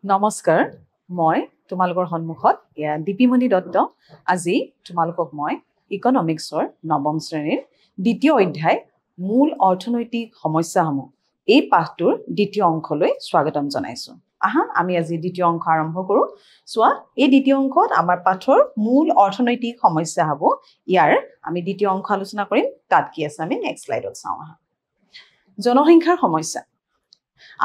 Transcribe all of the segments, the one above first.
নমস্কাৰ মই তোমালোকৰ সন্মুখত দীপিমণি দত্ত আজি তোমালোকক মই ইকনমিক্সৰ নৱম শ্ৰেণীৰ দ্বিতীয় অধ্যায় মূল অৰ্থনৈতিক সমস্যাসমূহ এই পাঠটোৰ দ্বিতীয় অংশলৈ স্বাগতম জনাইছো আহা আমি আজি দ্বিতীয় অংশ আৰম্ভ কৰো সোৱা এই দ্বিতীয় অংশত আমাৰ পাঠৰ মূল অৰ্থনৈতিক সমস্যা হ'ব ইয়াৰ আমি দ্বিতীয় অংশ আলোচনা কৰিম তাত কি আছে আমি নেক্সট স্লাইডত চাওঁ আহা জনসংখ্যাৰ সমস্যা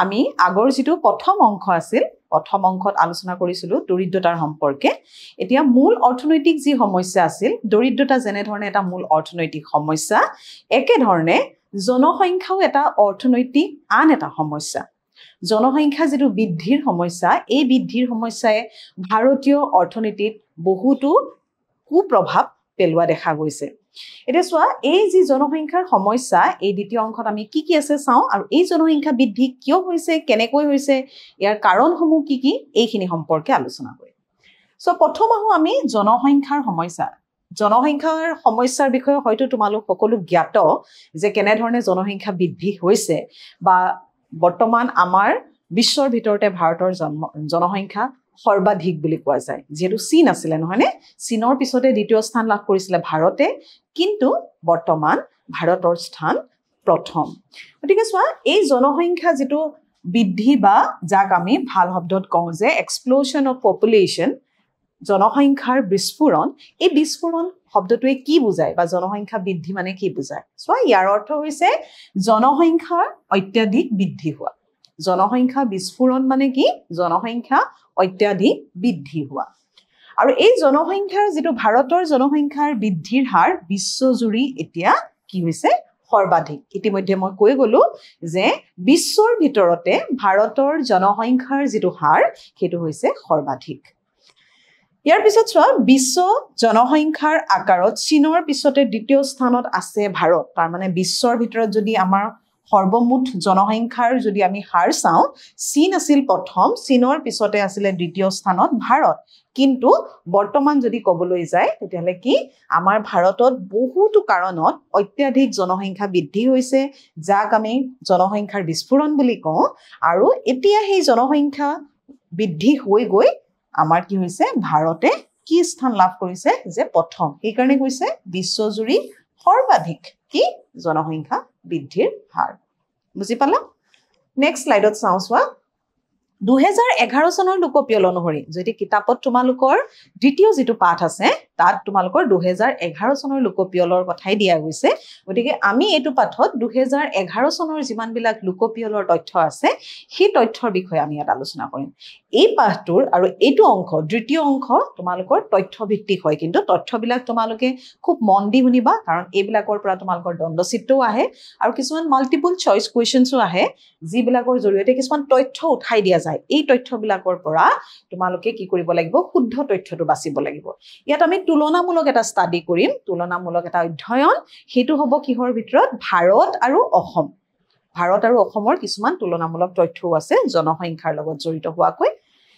আমি আগৰ যেটো প্ৰথম অংশ আছিল প্ৰথম অংশত আলোচনা কৰিছিলো দৰিদ্ৰতাৰ সম্পৰ্কে এতিয়া মূল অৰ্থনৈতিক যি সমস্যা আছিল দৰিদ্ৰতা যেনে ধৰণে এটা মূল অৰ্থনৈতিক সমস্যা একে ধৰণে জনসংখ্যাও এটা অৰ্থনৈতিক আন এটা সমস্যা জনসংখ্যা যেটো বৃদ্ধিৰ সমস্যা এই বৃদ্ধিৰ সমস্যাই ভাৰতীয় অৰ্থনীতিত বহুতো কুপ্ৰভাৱ পেলোৱা দেখা গৈছে এটা সোৱা এই যি জনসংখ্যাৰ সমস্যা এই দ্বিতীয় অংশত আমি কি আছে চাওঁ আৰু এই জনসংখ্যা বৃদ্ধি কিয় হৈছে কেনেকৈ হৈছে ইয়াৰ কাৰণসমূহ কি এইখিনি সম্পৰ্কে আলোচনা কৰিম সো প্ৰথম আমি জনসংখ্যাৰ সমস্যা জনসংখ্যাৰ সমস্যাৰ বিষয়ে হয়তো তোমালোক সকলো জ্ঞাত যে কেনে ধৰণে জনসংখ্যা বৃদ্ধি হৈছে বা বৰ্তমান আমাৰ বিশ্বৰ ভিতৰতে ভাৰতৰ জনসংখ্যা সৰ্বাধিক বুলি কোৱা যায় যেটো চীন আছিল নহয়নে চীনৰ পিছতে দ্বিতীয় স্থান লাভ কৰিছিল ভাৰতে কিন্তু বৰ্তমান ভাৰতৰ স্থান প্ৰথম গতিকে সোৱা এই জনসংখ্যা যেটো বৃদ্ধি বা যাক আমি ভাল শব্দত কওঁ যে এক্সপ্লোশন অফ পপুলেশন জনসংখ্যাৰ বিস্ফোৰণ এই বিস্ফোৰণ শব্দটোৱে কি বুজায় বা জনসংখ্যা বৃদ্ধি মানে কি বুজায় সোৱা ইয়াৰ অৰ্থ হৈছে জনসংখ্যাৰ অত্যাধিক বৃদ্ধি হোৱা জনসংখ্যা বিস্ফোৰণ মানে কি জনসংখ্যা অত্যাধিক বৃদ্ধি হোৱা আৰু এই জনসংখ্যাৰ যেটো ভাৰতৰ জনসংখ্যাৰ বৃদ্ধিৰ হাৰ বিশ্বজুৰি এতিয়া কি হৈছে সৰ্বাধিক ইতিমধ্যে মই কৈ গলো যে বিশ্বৰ ভিতৰতে ভাৰতৰ জনসংখ্যাৰ যেটো হাৰ সেইটো হৈছে সৰ্বাধিক ইয়াৰ পিছত সোৱা বিশ্ব জনসংখ্যাৰ আকাৰত চীনৰ পিছতে দ্বিতীয় স্থানত আছে ভাৰত তাৰ মানে বিশ্বৰ ভিতৰত যদি আমাৰ সৰ্বমুঠ জনসংখ্যাৰ যদি আমি হাৰ চাওঁ চীন আছিল প্ৰথম চীনৰ পিছতে আছিল দ্বিতীয় স্থানত ভাৰত কিন্তু বৰ্তমান যদি কবলৈ যায় তেতিয়ালে কি আমাৰ ভাৰতত বহুতো কাৰণত অত্যাধিক জনসংখ্যা বৃদ্ধি হৈছে যাক আমি জনসংখ্যাৰ বিস্ফোৰণ বুলি কওঁ আৰু এতিয়া সেই জনসংখ্যা বৃদ্ধি হৈ গৈ আমাৰ কি হৈছে ভাৰতে কি স্থান লাভ কৰিছে যে প্ৰথম এই কাৰণে কৈছে বিশ্বজুৰি সৰ্বাধিক কি জনসংখ্যা বৃদ্ধিৰ হাৰ বুজি পালা নেক্সট স্লাইডত চাওঁ সোৱা 2011 চনৰ লোকপিয়ল অনুসৰি যদি কিতাপত তোমালোকৰ দ্বিতীয় যেটো পাঠ আছে তাত তোমালোকৰ 2011 চনৰ লোকপিয়লৰ কথাই দিয়া গৈছে গতিকে আমি এইটো পাঠত 2011 চনৰ যিমান বিলাক লোকপিয়লৰ তথ্য আছে সেই তথ্যৰ বিষয়ে আমি ইয়াত আলোচনা কৰিম এই পাঠটোৰ আৰু এইটো অংশ দ্বিতীয় অংশ তোমালোকৰ তথ্য ভিত্তিক হয় কিন্তু তথ্যবিলাক তোমালোকে খুব মন দি শুনিবা কাৰণ এইবিলাকৰ পৰা তোমালোকৰ দণ্ডচিত্ৰও আহে আৰু কিছুমান মাল্টিপল চইচ কোৱেশ্চনছো আহে যিবিলাকৰ জৰিয়তে কিছুমান তথ্য উঠাই দিয়া যায় এই তথ্যবিলাকৰ পৰা তোমালোকে কি কৰিব লাগিব শুদ্ধ তথ্যটো বাছিব লাগিব ইয়াত আমি তুলনামূলক এটা ষ্টাডি কৰিম তুলনামূলক এটা অধ্যয়ন হেতু হ'ব কিহৰ ভিতৰত ভাৰত আৰু অসমৰ কিছুমান তুলনামূলক তথ্যও আছে জনসংখ্যাৰ লগত জড়িত হোৱাকৈ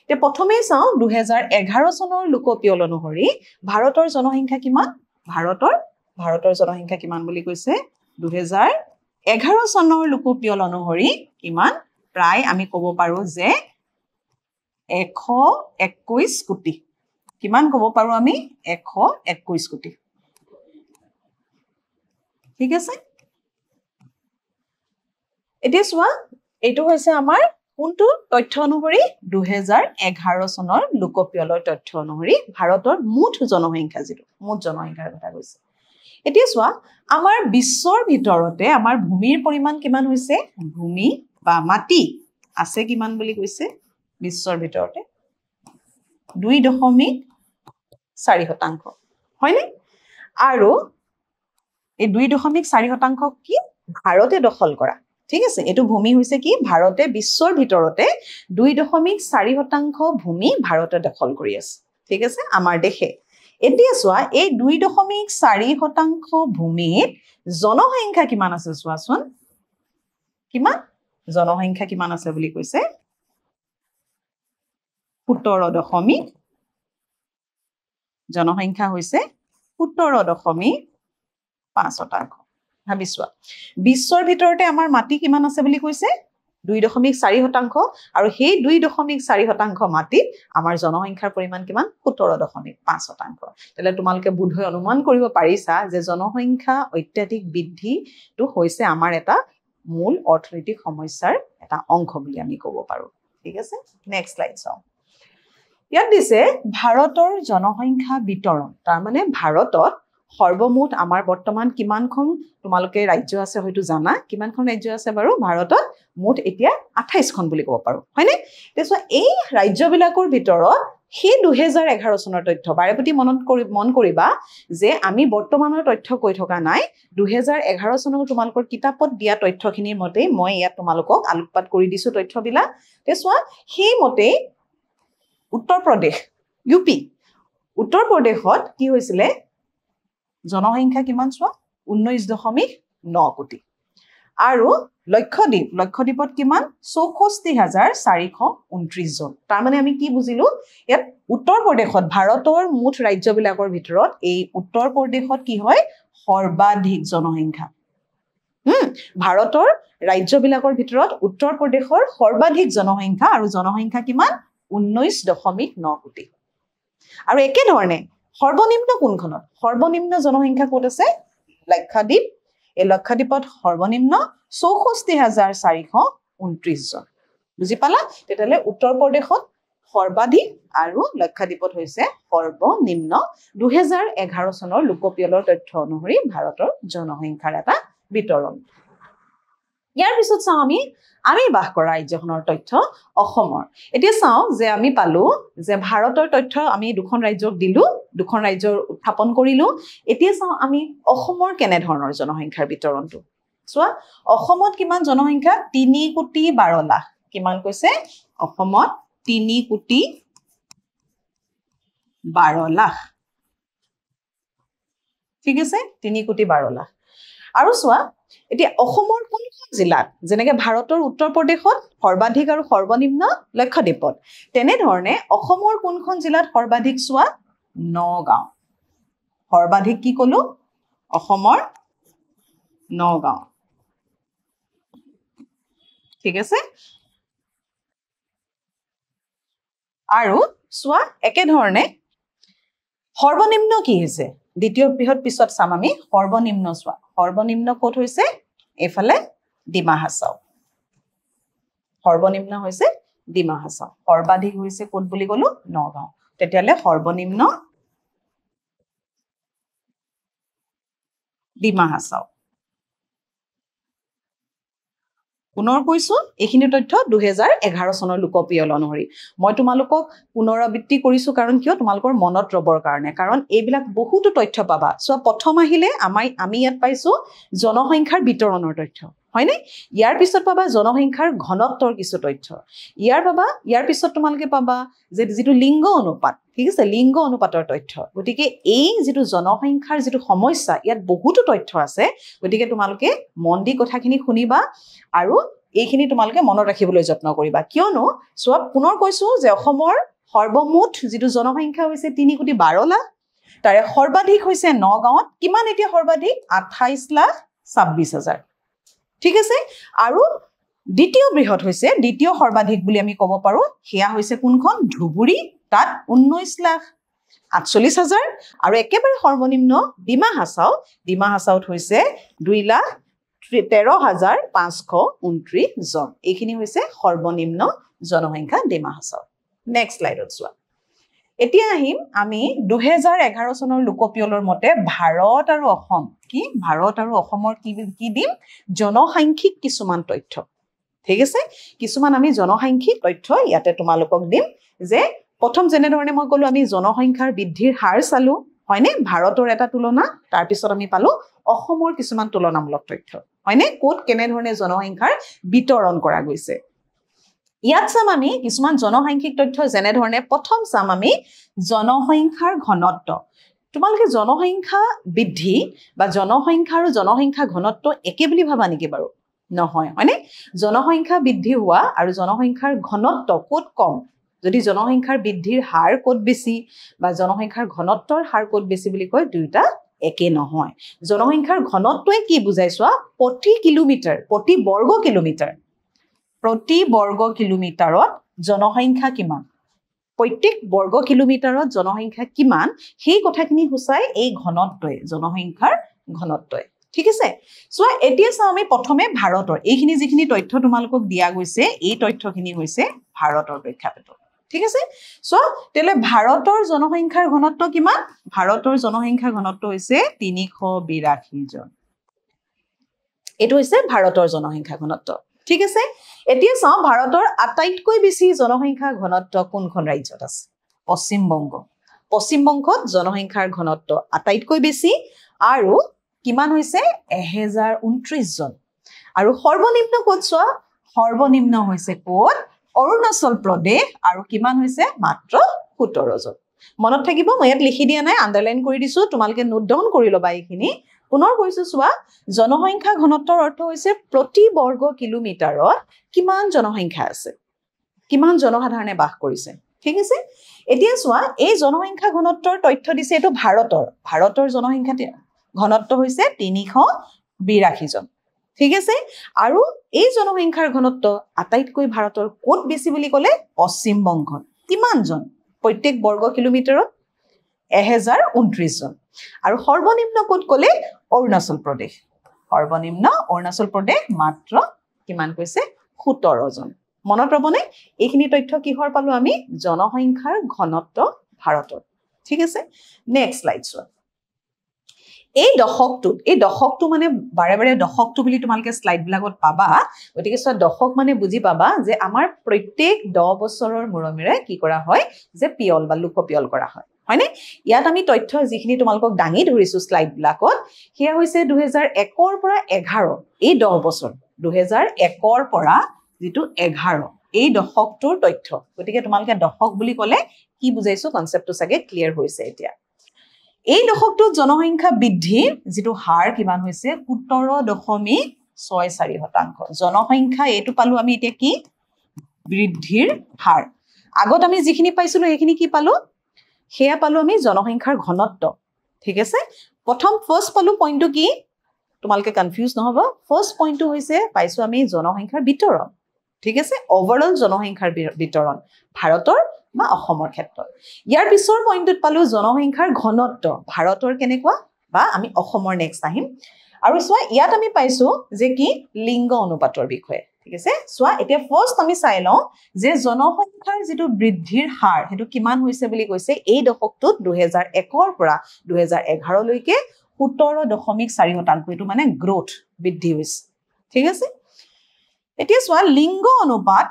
তে প্ৰথমে চাওঁ 2011 চনৰ লোকপিয়ল অনুসৰি ভাৰতৰ জনসংখ্যা কিমান ভাৰতৰ জনসংখ্যা কিমান বুলি কৈছে 2011 চনৰ লোকপিয়ল অনুসৰি কিমান প্ৰায় আমি ক'ব পাৰো যে 121 কোটি কিমান ক'ব পাৰো আমি 121 কোটি ঠিক আছে এতিয়া সোৱা এইটো হৈছে আমাৰ কোনটো তথ্য অনুসৰি 2011 চনৰ লোকপিয়লৰ তথ্য অনুসৰি ভাৰতৰ মুঠ জনসংখ্যা যেটো মুঠ জনসংখ্যাৰ কথা কৈছে এতিয়া সোৱা আমাৰ বিশ্বৰ ভিতৰতে আমাৰ ভূমিৰ পৰিমাণ কিমান হৈছে ভূমি বা মাটি আছে কিমান বুলি কৈছে বিশ্বৰ ভিতৰতে 2.4% হয়নে আৰু এই 2.4% কি ভাৰতে দখল কৰা ঠিক আছে এটো ভূমি হৈছে কি ভাৰতে বিশ্বৰ ভিতৰতে 2.4% ভূমি ভাৰতে দখল কৰি আছে ঠিক আছে আমাৰ দেশে এতিয়া সোৱা এই 2.4% ভূমিত জনসংখ্যা কিমান আছে সোৱাচোন কিমান জনসংখ্যা কিমান আছে বুলি কৈছে 17.5 জনসংখ্যা হৈছে 17.5% ভাবিছোৱা বিশ্বৰ ভিতৰতে আমাৰ মাটি কিমান আছে বুলি কৈছে 2.4% আৰু সেই 2.4% মাটিত আমাৰ জনসংখ্যাৰ পৰিমাণ কিমান 17.5%। তেলে তোমালোকে বুধই অনুমান কৰিব পাৰিছা যে জনসংখ্যা অত্যাধিক বৃদ্ধিটো হৈছে আমাৰ এটা মূল অৰ্থনৈতিক সমস্যাৰ এটা অংশ বুলি আমি ক'ব পাৰো ঠিক আছে নেক্সট স্লাইড চাও ইয়াত দিছে ভাৰতৰ জনসংখ্যা বিতৰণ তাৰ মানে ভাৰতত সৰ্বমুঠ আমাৰ বৰ্তমান কিমানখন তোমালোকে ৰাজ্য আছে হয়তো জানা কিমানখন ৰাজ্য আছে বাৰু ভাৰতত মুঠ এতিয়া 28খন বুলি ক'ব পাৰো হয়নে তেছো এই ৰাজ্যবিলাকৰ ভিতৰত সেই 2011 চনৰ তথ্য বাৰেপতি মন কৰিবা যে আমি বৰ্তমানৰ তথ্য কৈ থকা নাই 2011 চনৰ তোমালোকৰ কিতাপত দিয়া তথ্যখিনিৰ মতে মই ইয়াত তোমালোকক আলোকপাত কৰি দিছো তথ্যবিলাক তেছো সেই মতে উত্তৰ প্ৰদেশ ইউপি উত্তৰ প্ৰদেশত কি হৈছিলে জনসংখ্যা কিমান চোৱা 19.9 কোটি আৰু লক্ষদ্বীপত কিমান 64429 জন তাৰ মানে আমি কি বুজিলো ইয়াত উত্তৰ প্ৰদেশত ভাৰতৰ মুঠ ৰাজ্যবিলাকৰ ভিতৰত এই উত্তৰ প্ৰদেশত কি হয় সৰ্বাধিক জনসংখ্যা ভাৰতৰ ৰাজ্যবিলাকৰ ভিতৰত উত্তৰ প্ৰদেশৰ সৰ্বাধিক জনসংখ্যা আৰু জনসংখ্যা কিমান 19.9 কোটি আৰু একে ধৰণে সৰ্বনিম্ন কোনখনত সৰ্বনিম্ন জনসংখ্যা ক'ত আছে লক্ষদ্বীপ এই লক্ষদ্বীপত সৰ্বনিম্ন 64429 জন বুজি পালা তেতিয়ালে উত্তৰ প্ৰদেশত সৰ্বাধিক আৰু লক্ষদ্বীপত হৈছে সৰ্বনিম্ন 2011 চনৰ লোকপিয়লৰ তথ্য অনুসৰি ভাৰতৰ জনসংখ্যাৰ এটা বিতৰণ ইয়াৰ পিছত চাও আমি বাস কৰা ৰাজ্যখনৰ তথ্য অসমৰ এতিয়া চাও যে আমি পালো যে ভাৰতৰ তথ্য আমি দুখন ৰাজ্যক দিলো দুখন ৰাজ্যৰ উত্থাপন কৰিলো এতিয়া চাও আমি অসমৰ কেনে ধৰণৰ জনসংখ্যাৰ বিতৰণটো চোৱা অসমত কিমান জনসংখ্যা 3.12 লাখ কিমান কৈছে অসমত 3.12 লাখ ঠিক আছে 3.12 লাখ আৰু চোৱা এতিয়া অসমৰ কোনখন জিলাত যেনেকে ভাৰতৰ উত্তৰ প্ৰদেশত সৰ্বাধিক আৰু সৰ্বনিম্ন লক্ষদ্বীপত তেনে ধৰণে অসমৰ কোনখন জিলাত সৰ্বাধিক চোৱা নগাঁও সৰ্বাধিক কি কলো অসমৰ নগাঁও ঠিক আছে আৰু চোৱা একে ধৰণে সৰ্বনিম্ন কি হৈছে দ্বিতীয় বৃহৎ পিছত চাম আমি সৰ্বনিম্ন চোৱা সৰ্বনিম্ন ক'ত হৈছে এফালে ডিমা হাছাও সৰ্বনিম্ন হৈছে ডিমা হাছাও সৰ্বাধিক হৈছে ক'ত বুলি ক'লো নগাঁও তেতিয়ালে সৰ্বনিম্ন ডিমা হাছাও পুনৰ কৈছো এইখিনি তথ্য 2011 চনৰ লোকপিয়ল অনুসৰি মই তোমালোকক পুনৰাবৃত্তি কৰিছো কাৰণ কিয় তোমালোকৰ মনত ৰবৰ কাৰণে কাৰণ এইবিলাক বহুতো তথ্য পাবা সো প্ৰথম আহিলে আমি ইয়াত পাইছো জনসংখ্যাৰ বিতৰণৰ তথ্য হয়নে ইয়াৰ পিছত পাবা জনসংখ্যাৰ ঘনত্বৰ কিছু তথ্য ইয়াৰ পিছত তোমালোকে পাবা যে যেটো লিংগ অনুপাত ঠিক আছে লিংগ অনুপাতৰ তথ্য গতিকে এই যেটো জনসংখ্যাৰ যেটো সমস্যা ইয়াত বহুতো তথ্য আছে গতিকে তোমালোকে মন দি কথাখিনি শুনিবা আৰু এইখিনি তোমালোকে মনত ৰাখিবলৈ যত্ন কৰিবা কিয়নো সব পুনৰ কৈছো যে অসমৰ সৰ্বমুঠ যেটো জনসংখ্যা হৈছে 3.12 লাখ তাৰে সৰ্বাধিক হৈছে নগাঁৱত কিমান এতিয়া সৰ্বাধিক 28,26,000 ঠিক আছে আৰু দ্বিতীয় বৃহৎ হৈছে দ্বিতীয় সৰ্বাধিক বুলি আমি ক'ব পাৰো হেয়া হৈছে কোনখন ধুবুৰী তাত 19,48,000 আৰু একেবাৰে সৰ্বনিম্ন ডিমা হাছাওত হৈছে 2,13,529 জন এইখিনি হৈছে সৰ্বনিম্ন জনসংখ্যা ডিমা হাছাও নেক্সট স্লাইডত চোৱা এতিয়া আহিম আমি 2011 চনৰ লোকপিয়লৰ মতে ভাৰত আৰু অসমৰ কি দিম জনসাংখ্যিক কিছুমান তথ্য ঠিক আছে কিছুমান আমি জনসাংখ্যিক তথ্য ইয়াতে তোমালোকক দিম যে প্ৰথম যেনে ধৰণে মই ক'লো আমি জনসংখ্যাৰ বৃদ্ধিৰ হাৰ চালো হয়নে ভাৰতৰ এটা তুলনা তাৰ পিছত আমি পালো অসমৰ কিছুমান তুলনামূলক তথ্য হয়নে কোট কেনে ধৰণে জনসংখ্যাৰ বিতৰণ কৰা গৈছে ইয়াত চাম আমি কিছুমান জনসাংখ্যিক তথ্য যেনে ধৰণে প্ৰথম চাম আমি জনসংখ্যাৰ ঘনত্ব তোমালোকে জনসংখ্যা বৃদ্ধি বা জনসংখ্যা আৰু জনসংখ্যা ঘনত্ব একে বুলি ভাবা নেকি বাৰু নহয় হয়নে জনসংখ্যা বৃদ্ধি হোৱা আৰু জনসংখ্যাৰ ঘনত্ব ক'ত কম যদি জনসংখ্যাৰ বৃদ্ধিৰ হাৰ ক'ত বেছি বা জনসংখ্যাৰ ঘনত্বৰ হাৰ ক'ত বেছি বুলি কয় দুইটা একে নহয় জনসংখ্যাৰ ঘনত্বই কি বুজাইছোৱা প্ৰতি কিলোমিটাৰ প্ৰতি বৰ্গ কিলোমিটাৰ প্ৰতি বৰ্গ কিলোমিটাৰত জনসংখ্যা কিমান প্ৰত্যেক বৰ্গ কিলোমিটাৰত জনসংখ্যা কিমান সেই কথাখিনি হুচাই এই ঘনত্বই জনসংখ্যাৰ ঘনত্বই ঠিক আছে সো এতিয়া চাও আমি প্ৰথমে ভাৰতৰ এইখিনি যিখিনি তথ্য তোমালোকক দিয়া গৈছে এই তথ্যখিনি হৈছে ভাৰতৰ প্ৰেক্ষাপট ঠিক আছে সো তেলে ভাৰতৰ জনসংখ্যাৰ ঘনত্ব কিমান ভাৰতৰ জনসংখ্যাৰ ঘনত্ব হৈছে 382 জন এটো হৈছে ভাৰতৰ জনসংখ্যা ঘনত্ব ঠিক আছে এতিয়া চাও ভাৰতৰ আটাইতকৈ বেছি জনসংখ্যা ঘনত্ব কোনখন ৰাজ্যত আছে পশ্চিম বংগত জনসংখ্যাৰ ঘনত্ব আটাইতকৈ বেছি আৰু কিমান হৈছে 1029 জন আৰু সৰ্বনিম্ন ক'ত চোৱা সৰ্বনিম্ন হৈছে ক'ত অৰুণাচল প্ৰদেশ আৰু কিমান হৈছে মাত্ৰ 17 জন মনত থাকিব মই ইয়াত লিখি দিয়া নাই আন্ডাৰলাইন কৰি দিছো তোমালকে নোট ডাউন কৰি লবা এইখিনি পুনৰ কৈছো চোৱা জনসংখ্যা ঘনত্বৰ অৰ্থ হৈছে প্ৰতি বৰ্গ কিলোমিটাৰত কিমান জনসংখ্যা আছে কিমান জনসাধাৰণে বাস কৰিছে ঠিক আছে এতিয়া চোৱা এই জনসংখ্যা ঘনত্বৰ তথ্য দিছে এটো ভাৰতৰ জনসংখ্যা ঘনত্ব হৈছে 382 জন ঠিক আছে আৰু এই জনসংখ্যাৰ ঘনত্ব আটাইতকৈ ভাৰতৰ ক'ত বেছি বুলি ক'লে পশ্চিম বংগত কিমান জন প্ৰত্যেক বৰ্গ কিলোমিটাৰত 1029 জন আৰু সৰ্বনিম্ন ক'ত ক'লে অৰুণাচল প্ৰদেশ সৰ্বনিম্ন অৰুণাচল প্ৰদেশ মাত্ৰ কিমান কৈছে 17 জন মনত ৰবনে এইখিনি তথ্য কিহৰ পালো আমি জনসংখ্যাৰ ঘনত্ব ভাৰতৰ ঠিক আছে নেক্সট স্লাইড চোৱা এই দশকটো মানে বাৰে বাৰে দশকটো বুলি তোমালকে স্লাইড বিলাকত পাবা গতিকে সব দশক মানে বুজি পাবা যে আমাৰ প্ৰত্যেক 10 বছৰৰ মূৰমেৰে কি কৰা হয় যে পিয়ল বা লোকপিয়ল কৰা হয় হয়নে ইয়াত আমি তথ্য যিখিনি তোমালকক দাঙি ধৰিছো স্লাইড বিলাকত হিয়া হৈছে 2001 ৰ পৰা 11 এই 10 বছৰ 2001 ৰ পৰা যেটো 11 এই দশকটোৰ তথ্য গতিকে তোমালকে দশক বুলি ক'লে কি বুজাইছো কনসেপ্টটো সাগে ক্লিয়াৰ হৈছে এতিয়া এই দশকটো জনসংখ্যা বৃদ্ধি যেটো হার কিমান হৈছে 17.64% জনসংখ্যা এটো পালো আমি এতিয়া কি বৃদ্ধিৰ হার আগত আমি যিখিনি পাইছিলো এইখিনি কি পালো হেয়া পালো আমি জনসংখ্যাৰ ঘনত্ব ঠিক আছে প্ৰথম ফাৰ্স্ট পালো পইণ্টটো কি তোমালকে কনফিউজ নহব ফাৰ্স্ট পইণ্টটো হৈছে পাইছো আমি জনসংখ্যাৰ বিতৰণ ঠিক আছে ওভাৰঅল জনসংখ্যাৰ বিতৰণ ভাৰতৰ বা অসমৰ ক্ষেত্ৰত ইয়াৰ পিছৰ পইণ্টত পালো জনসংখ্যাৰ ঘনত্ব ভাৰতৰ কেনেকুৱা বা আমি অসমৰ নেক্সট আহিম আৰু সোৱা ইয়াত আমি পাইছো যে কি লিংগ অনুপাতৰ বিষয়ে ঠিক আছে সোৱা এতিয়া ফাৰ্স্ট আমি চাই লওঁ যে জনসংখ্যাৰ যেটো বৃদ্ধিৰ হাৰ হেতু কিমান হৈছে বুলি কৈছে এই দশকটোত 2001 ৰ পৰা 2011 লৈকে 17.4% এটো মানে গ্ৰোথ বৃদ্ধি হৈছে ঠিক আছে এতিয়া সোৱা লিংগ অনুপাত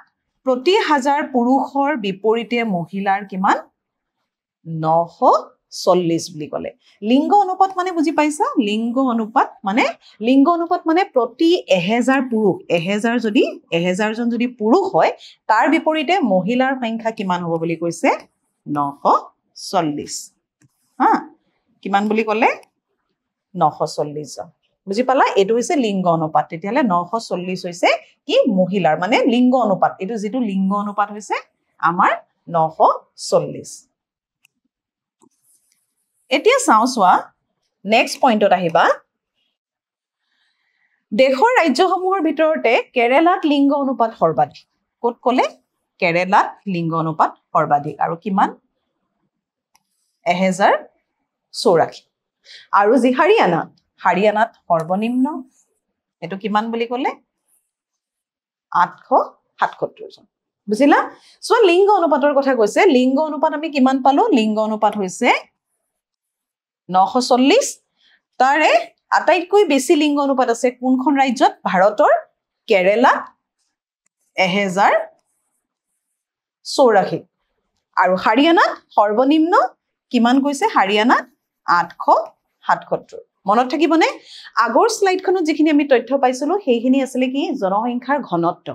প্ৰতি হাজাৰ পুৰুষৰ বিপৰীতে মহিলাৰ কিমান 940 বুলি ক'লে লিংগ অনুপাত মানে বুজি পাইছা লিংগ অনুপাত মানে প্ৰতি 1000 পুৰুষ 1000 জন যদি পুৰুষ হয় তাৰ বিপৰীতে মহিলাৰ সংখ্যা কিমান হ'ব বুলি কৈছে 940 হা কিমান বুলি ক'লে 940 জন বুজি পালা এটো হৈছে লিংগ অনুপাত তেতিয়ালে 940 হৈছে কি মহিলাৰ মানে লিংগ অনুপাত এটো যেটো লিংগ অনুপাত হৈছে আমাৰ 940 এতিয়া চাওছোৱা নেক্সট পইণ্টত আহিবা দেশৰ ৰাজ্যসমূহৰ ভিতৰতে কেৰালাত লিংগ অনুপাত সৰ্বাধিক ক'ত ক'লে কেৰালাত লিংগ অনুপাত সৰ্বাধিক আৰু কিমান 1084 আৰু যি হাৰিয়ানাত সৰ্বনিম্ন এটো কিমান বুলি ক'লে 877 জন বুজিলা সো লিংগ অনুপাতৰ কথা কৈছে লিংগ অনুপাত আমি কিমান পালো লিংগ অনুপাত হৈছে 940 তাৰে আটাইতকৈ বেছি লিংগ অনুপাত আছে কোনখন ৰাজ্যত ভাৰতৰ কেৰালা 1084 আৰু হাৰিয়ানাত সৰ্বনিম্ন কিমান কৈছে হাৰিয়ানাত 877 মনত থাকিবনে আগৰ স্লাইডখনত যিখিনি আমি তথ্য পাইছিলো সেইখিনি আছিল কি জনসংখ্যাৰ ঘনত্ব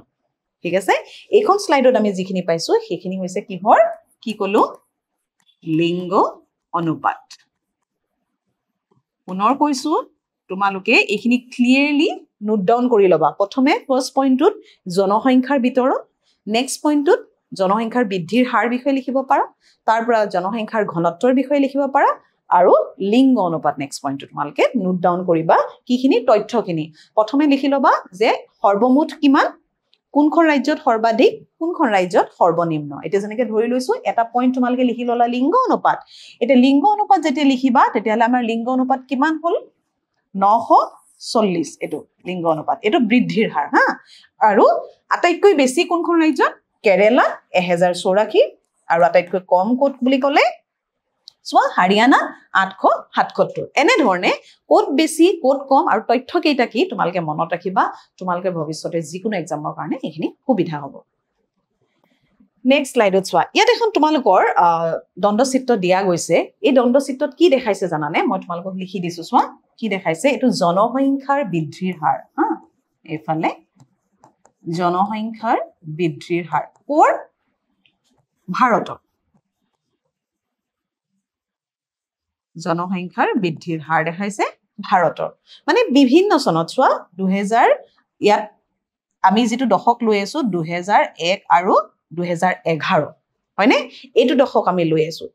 ঠিক আছে এইখন স্লাইডত আমি যিখিনি পাইছো সেইখিনি হৈছে কিহৰ কি কলো লিংগ অনুপাত পুনৰ কৈছো তোমালোকে এইখিনি ক্লিয়াৰলি নোট ডাউন কৰি লবা প্ৰথমে ফাৰ্স্ট পইণ্টত জনসংখ্যাৰ বিতৰণ নেক্সট পইণ্টত জনসংখ্যাৰ বৃদ্ধিৰ হাৰ বিষয়ে লিখিব পাৰা তাৰ পৰা জনসংখ্যাৰ ঘনত্বৰ বিষয়ে লিখিব পাৰা আৰু লিংগ অনুপাত নেক্সট পইণ্টত তোমালকে নোট ডাউন কৰিবা কিখিনি তথ্যখিনি প্ৰথমে লিখি লবা যে সৰ্বমুঠ কিমান কোনখন ৰাজ্যত সৰ্বাধিক কোনখন ৰাজ্যত সৰ্বনিম্ন এতিয়া যেনেকৈ ধৰি লৈছো এটা পইণ্ট তোমালোকে লিখি ললা লিংগ অনুপাত এতিয়া লিংগ অনুপাত যেতিয়া লিখিবা তেতিয়াহলে আমাৰ লিংগ অনুপাত কিমান হল 940 এটো লিংগ অনুপাত এটো বৃদ্ধিৰ হাৰ হা আৰু আটাইতকৈ বেছি কোনখন ৰাজ্যত কেৰালা 1084 আৰু আটাইতকৈ কম কোট বুলি ক'লে সোৱা হাৰিয়ানা 877 এনে ধৰণে কোট বেছি কোট কম আৰু তথ্য কেইটা কি তোমালকে মনত ৰাখিবা তোমালকে ভৱিষ্যতে যিকোনো এক্সামৰ কাৰণে এখিনি সুবিধা হ'ব নেক্সট স্লাইডত সোৱা ইয়াত এখন তোমালোকৰ দণ্ডচিত্ৰ দিয়া গৈছে এই দণ্ডচিত্ৰত কি দেখাইছে জানানে মই তোমালোকক লিখি দিছো সোৱা কি দেখাইছে এটো জনসংখ্যাৰ বৃদ্ধিৰ হাৰ হা এফালে জনসংখ্যাৰ বৃদ্ধিৰ হাৰ কোৰ ভাৰতৰ জনসংখ্যাৰ বৃদ্ধিৰ হাৰ দেখাইছে ভাৰতৰ মানে বিভিন্ন চনত সোৱা 2000 ইয়াত আমি যেটো দশক লৈ আছো 2001 আৰু 2011 হয়নে এইটো দশক আমি লৈ আছো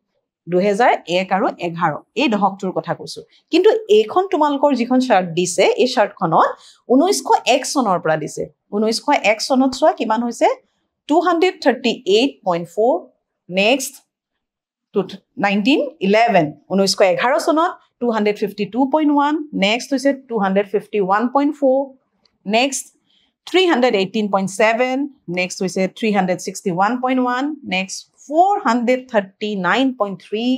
2001 আৰু 11 এই দশকটোৰ কথা কৈছো কিন্তু এইখন তোমালকৰ যিখন চাৰ্ট দিছে এই চাৰ্টখনত 1901 চনৰ পৰা দিছে 1901 চনত সোৱা কিমান হৈছে 238.4 নেক্সট 1911 1911 চনত 252.1 next হৈছে 251.4 next 318.7 next হৈছে 361.1 next 439.3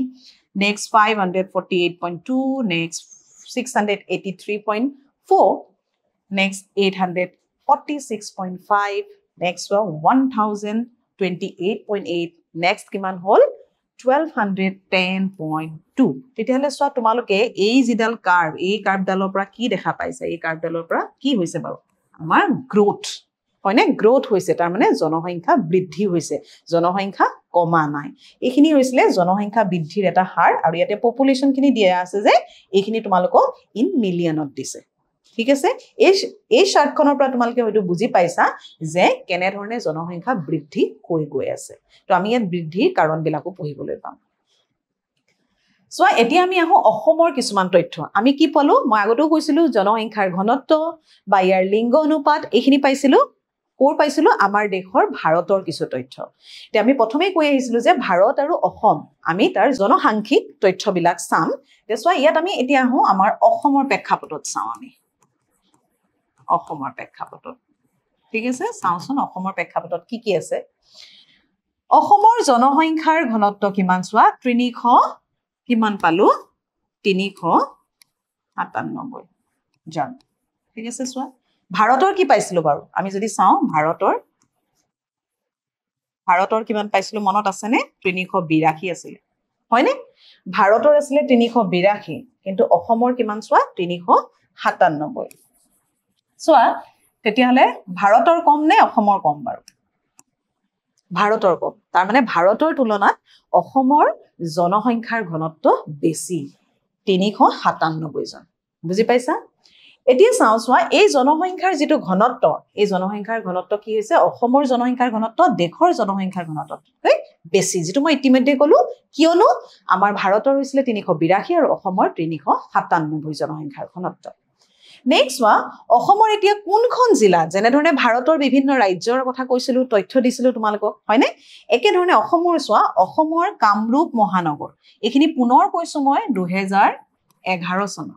next 548.2 next 683.4 next 846.5 next 1028.8 next কিমান হল 1210.2 তেতিয়াহলে সোৱা তোমালোকে এই জিডাল কাৰ্ভ এই কাৰ্ভডালৰ পৰা কি দেখা পাইছে এই কাৰ্ভডালৰ পৰা কি হৈছে বাৰু আমাৰ গ্ৰোথ হয়নে গ্ৰোথ হৈছে তাৰ মানে জনসংখ্যা বৃদ্ধি হৈছে জনসংখ্যা কমা নাই এইখিনি হৈছিলে জনসংখ্যা বৃদ্ধিৰ এটা হাৰ আৰু ইয়াতে পপুলেশন খিনি দিয়া আছে যে এইখিনি তোমালোকক ইন মিলিয়নত দিছে ঠিক আছে এই চাৰ্টখনৰ পৰা তোমালোকে হয়তো বুজি পাইছা যে কেনে ধৰণে জনসংখ্যা বৃদ্ধি হৈ গৈ আছে তো আমি ইয়াত বৃদ্ধিৰ কাৰণবিলাকো পঢ়িবলৈ পাম সোৱা এতিয়া আমি আহো অসমৰ কিছুমান তথ্য আমি কি পালো মই আগতেও কৈছিলো জনসংখ্যাৰ ঘনত্ব বা ইয়াৰ লিংগ অনুপাত এইখিনি পাইছিলো কোৰ পাইছিলো আমাৰ দেশৰ ভাৰতৰ কিছু তথ্য তে আমি প্ৰথমে কৈ আহিছিলো যে ভাৰত আৰু অসম আমি তাৰ জনসাংখ্যিক তথ্যবিলাক চাম তে সোৱা ইয়াত আমি এতিয়া আহো আমাৰ অসমৰ প্ৰেক্ষাপটত চাম আমি অসমৰ প্ৰেক্ষাপটত ঠিক আছে চাওঁচোন অসমৰ প্ৰেক্ষাপটত কি আছে অসমৰ জনসংখ্যাৰ ঘনত্ব কিমান সোৱা 300 কিমান পালো 397 জন ঠিক আছে সোৱা ভাৰতৰ কি পাইছিলো বাৰু আমি যদি চাওঁ ভাৰতৰ কিমান পাইছিলো মনত আছে নে 382 আছিল হয়নে ভাৰতৰ আছিল 382 কিন্তু অসমৰ কিমান সোৱা 397 সোৱা তেতিয়াহলে ভাৰতৰ কম নে অসমৰ কম বাৰু ভাৰতৰ কম তাৰ মানে ভাৰতৰ তুলনাত অসমৰ জনসংখ্যাৰ ঘনত্ব বেছি 397 জন বুজি পাইছা এতিয়া চাওঁ সোৱা এই জনসংখ্যাৰ যেটো ঘনত্ব এই জনসংখ্যাৰ ঘনত্ব কি হৈছে অসমৰ জনসংখ্যাৰ ঘনত্ব দেশৰ জনসংখ্যাৰ ঘনত্ব বেছি যেটো মই ইতিমধ্যে কলো কিয়নো আমাৰ ভাৰতৰ হৈছিল 382 আৰু অসমৰ 397 জনসংখ্যাৰ ঘনত্ব নেক্সট ওয়া অসমৰ এতিয়া কোনখন জিলা যেনে ধৰণে ভাৰতৰ বিভিন্ন ৰাজ্যৰ কথা কৈছিলো তথ্য দিছিলো তোমালোকক হয়নে একে ধৰণে অসমৰ সোৱা অসমৰ কামৰূপ মহানগৰ এখিনি পুনৰ কৈছো মই 2011 চন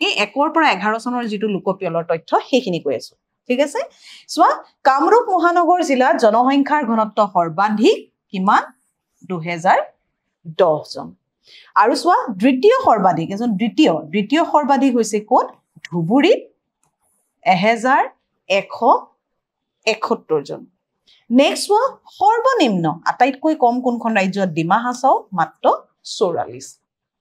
এই 1 পৰা 11 চনৰ যেটো লোকপিয়লৰ তথ্য সেইখিনি কৈ আছো ঠিক আছে সোৱা কামৰূপ মহানগৰ জিলাত জনসংখ্যাৰ ঘনত্ব সৰ্বাধিক কিমান 2010 জন আৰু সোৱা দ্বিতীয় সৰ্বাধিক এজন দ্বিতীয় সৰ্বাধিক হৈছে কোট ধুবুৰী 1171 জন নেক্সট সোৱা সৰ্বনিম্ন আটাইতকৈ কম কোনখন ৰাজ্যত ডিমা হাছাও মাত্ৰ 44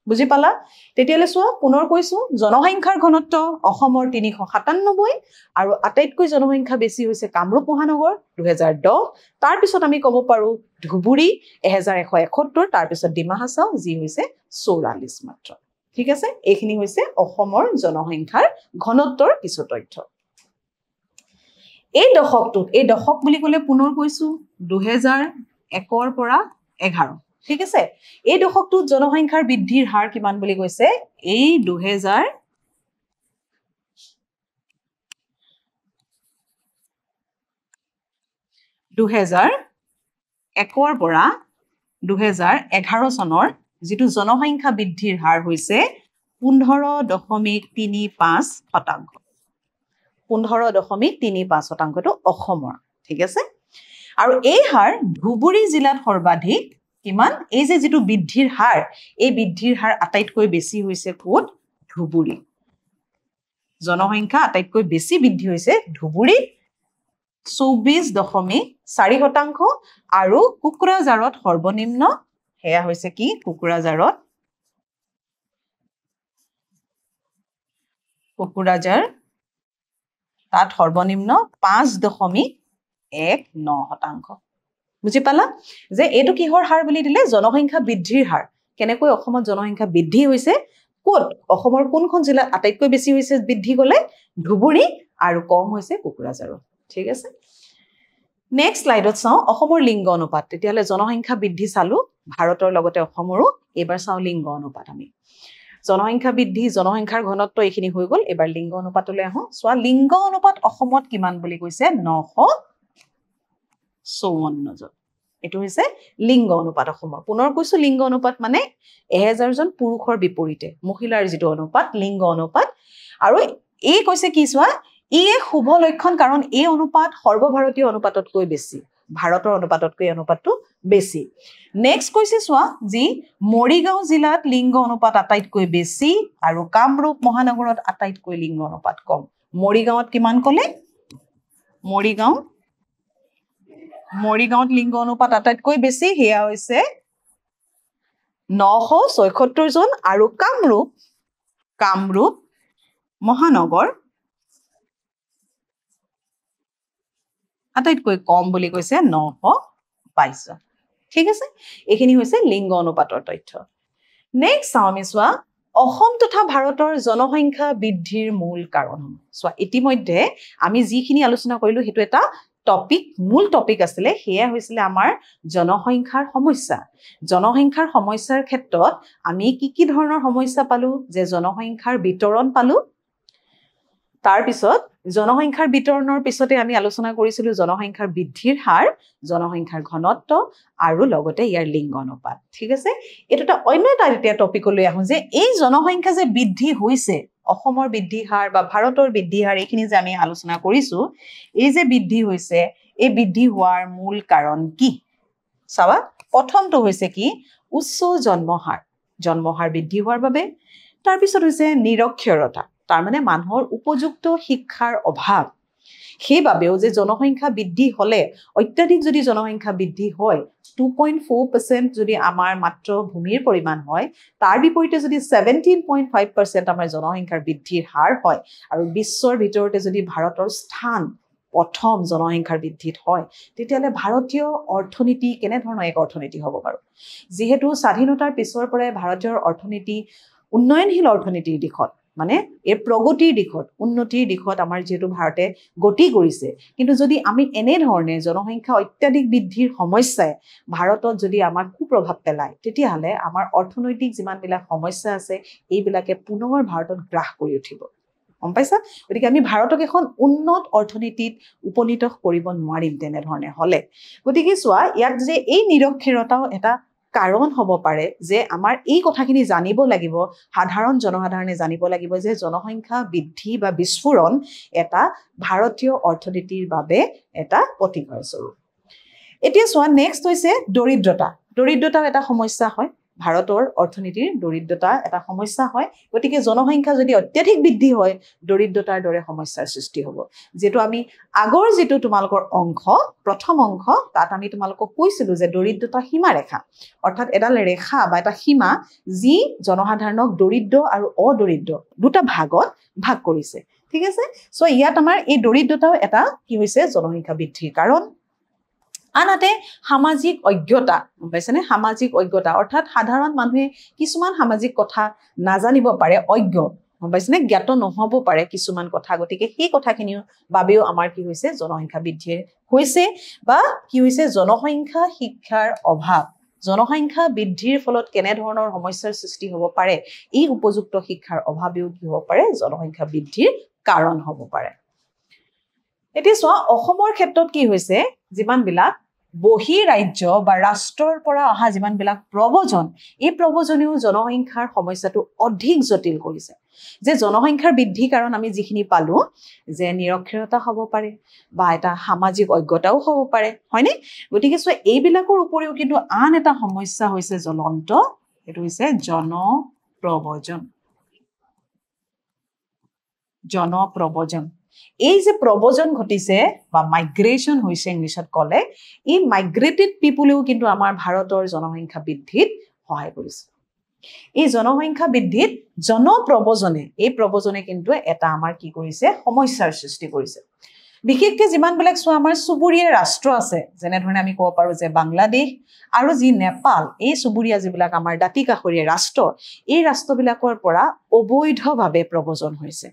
বুজি পালা তেতিয়ালে সোৱা পুনৰ কৈছো জনসংখ্যাৰ ঘনত্ব অসমৰ 397 আৰু আটাইতকৈ জনসংখ্যা বেছি হৈছে কামৰূপ মহানগৰ 2010 তাৰ পিছত আমি ক'ব পাৰো ধুবুৰী 1171 তাৰ পিছত ডিমা হাছাও যি হৈছে 44 মাত্ৰ ঠিক আছে এইখিনি হৈছে অসমৰ জনসংখ্যাৰ ঘনত্বৰ কিছু তথ্য এই দশক বুলি ক'লে পুনৰ কৈছো 2001 পৰা 11 ঠিক আছে এই দশকটোত জনসংখ্যাৰ বৃদ্ধিৰ হাৰ কিমান বুলি কৈছে এই 2000 2001 পৰা 2011 চনৰ যেটো জনসংখ্যা বৃদ্ধিৰ হাৰ হৈছে 15.35%। 15.35% টো অসমৰ, ঠিক আছে? আৰু এই হাৰ ধুবুৰী জিলাত সৰ্বাধিক কিমান? এই যে যেটো বৃদ্ধিৰ হাৰ, এই বৃদ্ধিৰ হাৰ আটাইতকৈ বেছি হৈছে ক'ত? ধুবুৰী। জনসংখ্যা আটাইতকৈ বেছি বৃদ্ধি হৈছে ধুবুৰী 24.4% আৰু কোকৰাঝাৰত সৰ্বনিম্ন হেয়া হৈছে কি? কোকৰাঝাৰ তাত সৰ্বনিম্ন 5.19%। বুজি পালা যে এইটো কিহৰ হাৰ বুলি দিলে? জনসংখ্যা বৃদ্ধিৰ হাৰ। কেনেকৈ অসমত জনসংখ্যা বৃদ্ধি হৈছে? ক'ত? অসমৰ কোনখন জিলাত আটাইতকৈ বেছি হৈছে বৃদ্ধি গলে? ধুবুৰী আৰু কম হৈছে কোকৰাঝাৰত, ঠিক আছে? নেক্সট স্লাইডত চাও অসমৰ লিংগ অনুপাত। তেতিয়ালে জনসংখ্যা বৃদ্ধি চালো ভাৰতৰ লগতে অসমৰো। এবাৰ চাও লিংগ অনুপাত আমি। জনসংখ্যা বৃদ্ধি, জনসংখ্যাৰ ঘনত্ব এইখিনি হৈ গল। এবাৰ লিংগ অনুপাতলৈ আহো। সোৱা লিংগ অনুপাত অসমত কিমান বুলি কৈছে? 954 জন। এটো হৈছে লিংগ অনুপাত অসমৰ। পুনৰ কৈছো লিংগ অনুপাত মানে 1000 জন পুৰুষৰ বিপৰীতে মহিলাৰ যেটো অনুপাত, লিংগ অনুপাত। আৰু এই কৈছে কি সোৱা? ই এক শুভ লক্ষণ, কাৰণ এই অনুপাত সৰ্বভাৰতীয় অনুপাততকৈ বেছি। ভাৰতৰ অনুপাততকৈ অনুপাতটো বেছি। নেক্সট কৈছে সোৱা যি মৰিগাঁও জিলাত লিংগ অনুপাত আটাইতকৈ বেছি আৰু কামৰূপ মহানগৰত আটাইতকৈ লিংগ অনুপাত কম। মৰিগাঁৱত কিমান কলে? মৰিগাঁৱত লিংগ অনুপাত আটাইতকৈ বেছি, হেয়া হৈছে 976 জন আৰু কামৰূপ মহানগৰ আটাইতকৈ কম বুলি কৈছে 922 জন। ঠিক আছে? এইখিনি হৈছে লিংগ অনুপাতৰ তথ্য। নেক্সট চাও আমি সোৱা অসম তথা ভাৰতৰ জনসংখ্যা বৃদ্ধিৰ মূল কাৰণ। সোৱা ইতিমধ্যে আমি যিখিনি আলোচনা কৰিলো হেতু এটা টপিক, মূল টপিক আছিলে। হেয়া হৈছিল আমাৰ জনসংখ্যাৰ সমস্যা। জনসংখ্যাৰ সমস্যাৰ ক্ষেত্ৰত আমি কি ধৰণৰ সমস্যা পালো? যে জনসংখ্যাৰ বিতৰণ পালো। তাৰ পিছত জনসংখ্যাৰ বিতৰণৰ পিছতে আমি আলোচনা কৰিছিলো জনসংখ্যাৰ বৃদ্ধিৰ হাৰ, জনসংখ্যাৰ ঘনত্ব আৰু লগতে ইয়াৰ লিংগ অনুপাত। ঠিক আছে? এটা অন্য এটা টপিকলৈ আহো যে এই জনসংখ্যা যে বৃদ্ধি হৈছে, অসমৰ বৃদ্ধি হাৰ বা ভাৰতৰ বৃদ্ধি হাৰ, এইখিনি যে আমি আলোচনা কৰিছো, এই যে বৃদ্ধি হৈছে, এই বৃদ্ধি হোৱাৰ মূল কাৰণ কি? চাবা, প্ৰথমটো হৈছে কি? উচ্চ জন্মহাৰ বৃদ্ধি হোৱাৰ বাবে। তাৰ পিছত হৈছে নিৰক্ষৰতা, তাৰ মানে মানুহৰ উপযুক্ত শিক্ষাৰ অভাৱ। সেইবাবেও যে জনসংখ্যা বৃদ্ধি হলে, অত্যাধিক যদি জনসংখ্যা বৃদ্ধি হয়, 2.4% যদি আমাৰ মাত্ৰ ভূমিৰ পৰিমাণ হয়, তাৰ বিপৰীতে যদি 17.5% আমাৰ জনসংখ্যাৰ বৃদ্ধিৰ হাৰ হয়, আৰু বিশ্বৰ ভিতৰতে যদি ভাৰতৰ স্থান প্ৰথম জনসংখ্যাৰ বৃদ্ধিত হয়, তেতিয়াহলে ভাৰতীয় অৰ্থনীতি কেনেধৰণৰ এক অৰ্থনীতি হ'ব বাৰু? যিহেতু স্বাধীনতাৰ পিছৰ পৰাই ভাৰতীয় অৰ্থনীতি উন্নয়নশীল অৰ্থনীতিৰ দিশত, মানে এই প্ৰগতিৰ দিশত, উন্নতিৰ দিশত আমাৰ যেহেতু ভাৰতে গতি কৰিছে, কিন্তু যদি আমি এনেধৰণে জনসংখ্যা অত্যাধিক বৃদ্ধিৰ সমস্যাই ভাৰতত যদি আমাক কুপ্ৰভাৱ পেলায়, তেতিয়াহলে আমাৰ অৰ্থনৈতিক যিমানবিলাক সমস্যা আছে, এইবিলাকে পুনৰ ভাৰতত গ্ৰাস কৰি উঠিব। গম পাইছা? গতিকে আমি ভাৰতক এখন উন্নত অৰ্থনীতিত উপনীত কৰিব নোৱাৰিম তেনেধৰণে হলে। গতিকে চোৱা, ইয়াত যে এই নিৰক্ষৰতাও এটা কাৰণ হ'ব পাৰে যে আমাৰ এই কথাখিনি জানিব লাগিব, সাধাৰণ জনসাধাৰণে জানিব লাগিব যে জনসংখ্যা বৃদ্ধি বা বিস্ফোৰণ এটা ভাৰতীয় অৰ্থনীতিৰ বাবে এটা প্ৰতিকাৰ স্বৰূপ। এতিয়া চোৱা, নেক্সট হৈছে দৰিদ্ৰতা। দৰিদ্ৰতাও এটা সমস্যা হয়, ভাৰতৰ অৰ্থনীতিৰ দৰিদ্ৰতা এটা সমস্যা হয়। গতিকে জনসংখ্যা যদি অত্যাধিক বৃদ্ধি হয়, দৰিদ্ৰতাৰ দৰে সমস্যাৰ সৃষ্টি হ'ব। যেটো আমি আগৰ যেটো তোমালোকৰ অংশ, প্ৰথম অংশ, তাত আমি তোমালোকক কৈছিলো যে দৰিদ্ৰতা সীমাৰেখা, অৰ্থাৎ এডাল ৰেখা বা এটা সীমা যি জনসাধাৰণক দৰিদ্ৰ আৰু অদৰিদ্ৰ দুটা ভাগত ভাগ কৰিছে। ঠিক আছে? সো ইয়াত আমাৰ এই দৰিদ্ৰতাও এটা কি হৈছে? জনসংখ্যা বৃদ্ধিৰ কাৰণ। আনহাতে সামাজিক অজ্ঞতা, পাইছেনে? সামাজিক অজ্ঞতা অৰ্থাৎ সাধাৰণ মানুহে কিছুমান সামাজিক কথা নাজানিব পাৰে, অজ্ঞ, পাইছেনে? জ্ঞাত নহব পাৰে কিছুমান কথা। গতিকে সেই কথাখিনিৰ বাবেও আমাৰ কি হৈছে? জনসংখ্যা বৃদ্ধি হৈছে, বা কি হৈছে? জনসংখ্যা শিক্ষাৰ অভাৱ। জনসংখ্যা বৃদ্ধিৰ ফলত কেনেধৰণৰ সমস্যাৰ সৃষ্টি হ'ব পাৰে? এই উপযুক্ত শিক্ষাৰ অভাৱেও কি হ'ব পাৰে? জনসংখ্যা বৃদ্ধিৰ কাৰণ হ'ব পাৰে। এতিয়া চোৱা অসমৰ ক্ষেত্ৰত কি হৈছে যিমানবিলাক বহি ৰাজ্য বা ৰাষ্ট্ৰৰ পৰা অহা যিমানবিলাক প্ৰব্ৰজন এই প্ৰব্ৰজনেও জনসংখ্যাৰ সমস্যাটো অধিক জটিল কৰিছে যে জনসংখ্যাৰ বৃদ্ধি কাৰণ আমি যিখিনি পালো যে নিৰক্ষৰতা হ'ব পাৰে বা এটা সামাজিক অজ্ঞতাও হ'ব পাৰে হয়নে গতিকে চোৱা এইবিলাকৰ উপৰিও কিন্তু আন এটা সমস্যা হৈছে জ্বলন্ত এইটো হৈছে জনপ্ৰব্ৰজন এই যে প্ৰব্ৰজন ঘটিছে বা মাইগ্ৰেশ্যন হৈছে ইংলিছত ক'লে এই মাইগ্ৰেটেড পিপুলেও কিন্তু আমাৰ ভাৰতৰ জনসংখ্যা বৃদ্ধিত সহায় কৰিছে এই জনসংখ্যা বৃদ্ধিত জনপ্ৰব্ৰজনে এই প্ৰব্ৰজনে কিন্তু এটা আমাৰ কি কৰিছে সমস্যাৰ সৃষ্টি কৰিছে বিশেষকৈ যিমানবিলাক চোৱা আমাৰ চুবুৰীয়া ৰাষ্ট্ৰ আছে যেনে ধৰণে আমি ক'ব পাৰো যে বাংলাদেশ আৰু যি নেপাল এই চুবুৰীয়া যিবিলাক আমাৰ দাঁতিকাষৰীয়া ৰাষ্ট্ৰ এই ৰাষ্ট্ৰবিলাকৰ পৰা অবৈধভাৱে প্ৰব্ৰজন হৈছে